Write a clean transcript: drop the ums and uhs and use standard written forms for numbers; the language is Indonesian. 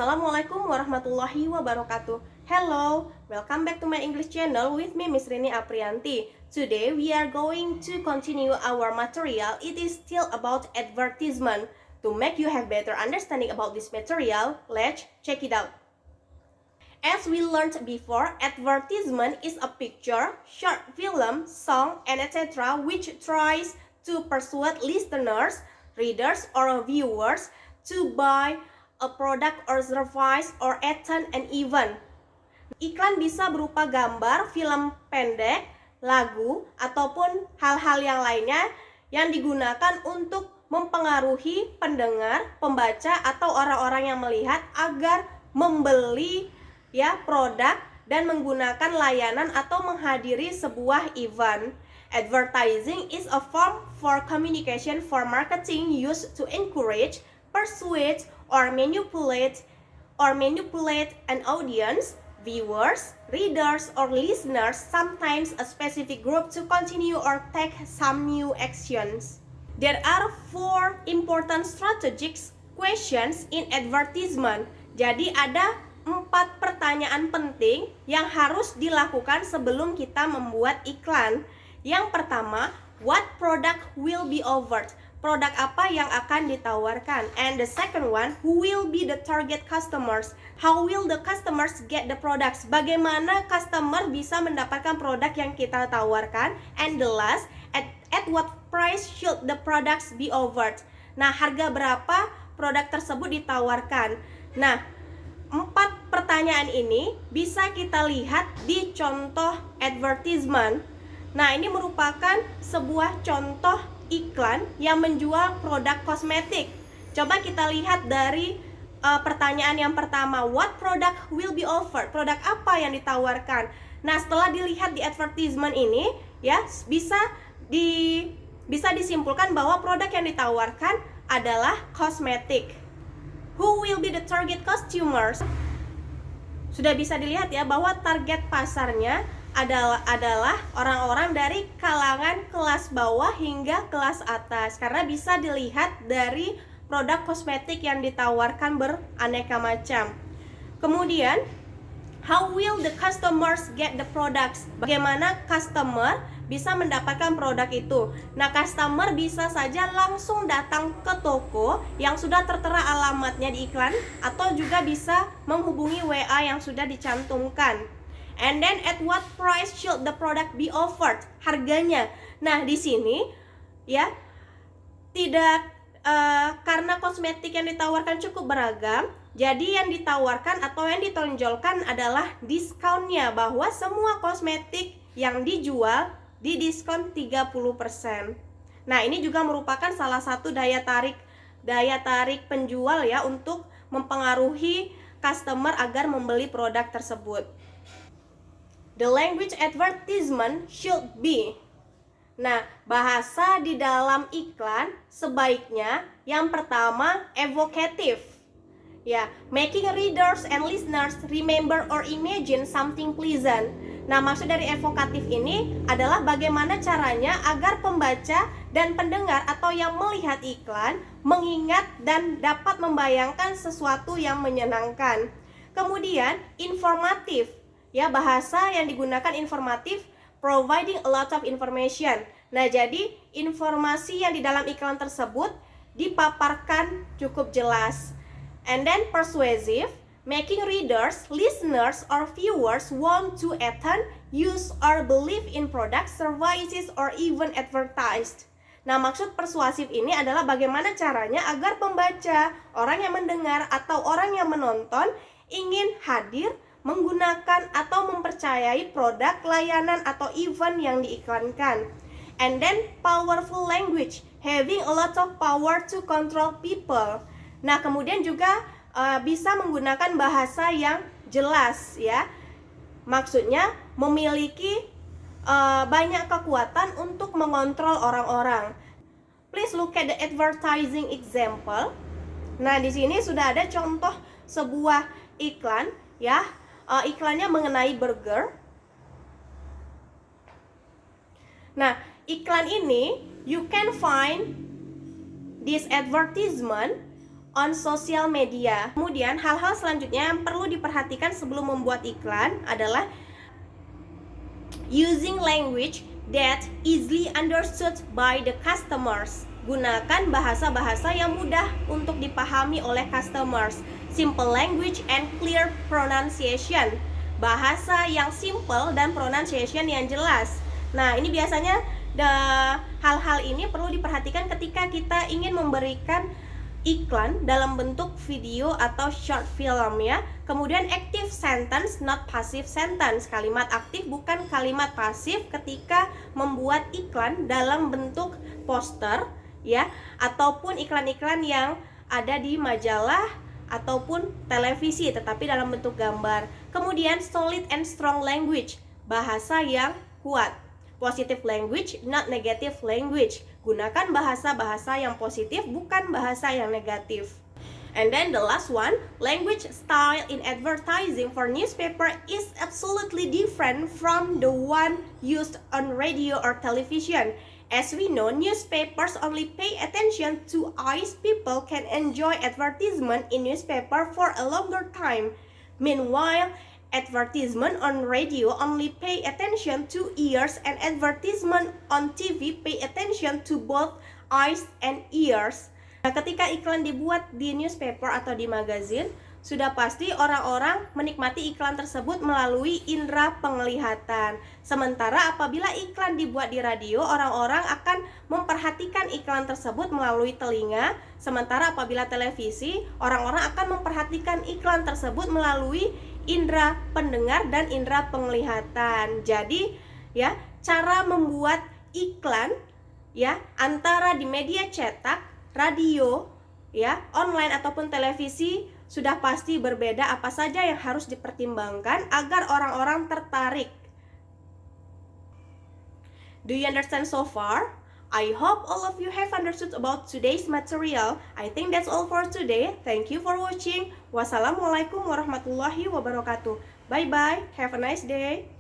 Assalamualaikum warahmatullahi wabarakatuh. Hello, welcome back to my English channel with me, Miss Rini Aprianti. Today we are going to continue our material. It is still about advertisement. To make you have better understanding about this material, let's check it out. As we learned before, advertisement is a picture, short film, song, and etc. which tries to persuade listeners, readers, or viewers to buy a product or service or attend an event. Iklan bisa berupa gambar, film pendek, lagu, ataupun hal-hal yang lainnya yang digunakan untuk mempengaruhi pendengar, pembaca, atau orang-orang yang melihat agar membeli produk dan menggunakan layanan atau menghadiri sebuah event. Advertising is a form for communication for marketing used to encourage, persuade, or manipulate an audience, viewers, readers, or listeners, sometimes a specific group, to continue or take some new actions. There are 4 important strategic questions in advertisement. Jadi ada 4 pertanyaan penting yang harus dilakukan sebelum kita membuat iklan. Yang pertama, what product will be offered? Produk apa yang akan ditawarkan? And the second one, who will be the target customers? How will the customers get the products? Bagaimana customer bisa mendapatkan produk yang kita tawarkan? And the last, at what price should the products be offered? Nah, harga berapa produk tersebut ditawarkan? Nah, 4 pertanyaan ini bisa kita lihat di contoh advertisement. Nah, ini merupakan sebuah contoh iklan yang menjual produk kosmetik. Coba kita lihat dari pertanyaan yang pertama, what product will be offered? Produk apa yang ditawarkan? Nah, setelah dilihat di advertisement ini, bisa disimpulkan bahwa produk yang ditawarkan adalah kosmetik. Who will be the target customers? Sudah bisa dilihat bahwa target pasarnya adalah orang-orang dari kalangan kelas bawah hingga kelas atas, karena bisa dilihat dari produk kosmetik yang ditawarkan beraneka macam. Kemudian, how will the customers get the products? Bagaimana customer bisa mendapatkan produk itu? Nah, customer bisa saja langsung datang ke toko yang sudah tertera alamatnya di iklan, atau juga bisa menghubungi WA yang sudah dicantumkan. And then at what price should the product be offered? Harganya. Nah, di sini tidak karena kosmetik yang ditawarkan cukup beragam, jadi yang ditawarkan atau yang ditonjolkan adalah diskonnya, bahwa semua kosmetik yang dijual didiskon 30%. Nah, ini juga merupakan salah satu daya tarik penjual untuk mempengaruhi customer agar membeli produk tersebut. The language advertisement should be. Nah, bahasa di dalam iklan sebaiknya yang pertama evocative. Making readers and listeners remember or imagine something pleasant. Nah, maksud dari evokatif ini adalah bagaimana caranya agar pembaca dan pendengar atau yang melihat iklan mengingat dan dapat membayangkan sesuatu yang menyenangkan. Kemudian informatif. Bahasa yang digunakan informatif, providing a lot of information. Nah, jadi informasi yang di dalam iklan tersebut dipaparkan cukup jelas. And then persuasive, making readers, listeners, or viewers want to attend, use, or believe in products, services, or even advertised. Nah, maksud persuasif ini adalah bagaimana caranya agar pembaca, orang yang mendengar, atau orang yang menonton ingin hadir, menggunakan atau mempercayai produk, layanan, atau event yang diiklankan. And then powerful language, having a lot of power to control people. Nah, kemudian juga bisa menggunakan bahasa yang jelas maksudnya memiliki banyak kekuatan untuk mengontrol orang-orang. Please look at the advertising example. Nah, di sini sudah ada contoh sebuah iklan iklannya mengenai burger. Nah, iklan ini you can find this advertisement on social media. Kemudian hal-hal selanjutnya yang perlu diperhatikan sebelum membuat iklan adalah using language that easily understood by the customers. Gunakan bahasa-bahasa yang mudah untuk dipahami oleh customers. Simple language and clear pronunciation. Bahasa yang simple dan pronunciation yang jelas. Nah, ini biasanya hal-hal ini perlu diperhatikan ketika kita ingin memberikan iklan dalam bentuk video atau short film ya. Kemudian active sentence, not passive sentence. Kalimat aktif bukan kalimat pasif ketika membuat iklan dalam bentuk poster ya, ataupun iklan-iklan yang ada di majalah ataupun televisi tetapi dalam bentuk gambar. Kemudian solid and strong language, bahasa yang kuat. Positive language, not negative language. Gunakan bahasa-bahasa yang positif, bukan bahasa yang negatif. And then the last one, language style in advertising for newspaper is absolutely different from the one used on radio or television. As we know, newspapers only pay attention to eyes. People can enjoy advertisement in newspaper for a longer time. Meanwhile, advertisement on radio only pay attention to ears, and advertisement on TV pay attention to both eyes and ears. Nah, ketika iklan dibuat di newspaper atau di magazine, sudah pasti orang-orang menikmati iklan tersebut melalui indera penglihatan. Sementara apabila iklan dibuat di radio, orang-orang akan memperhatikan iklan tersebut melalui telinga. Sementara apabila televisi, orang-orang akan memperhatikan iklan tersebut melalui indera pendengar dan indera penglihatan. Jadi ya, cara membuat iklan ya antara di media cetak, radio ya, online ataupun televisi sudah pasti berbeda. Apa saja yang harus dipertimbangkan agar orang-orang tertarik? Do you understand so far? I hope all of you have understood about today's material. I think that's all for today. Thank you for watching. Wassalamualaikum warahmatullahi wabarakatuh. Bye bye. Have a nice day.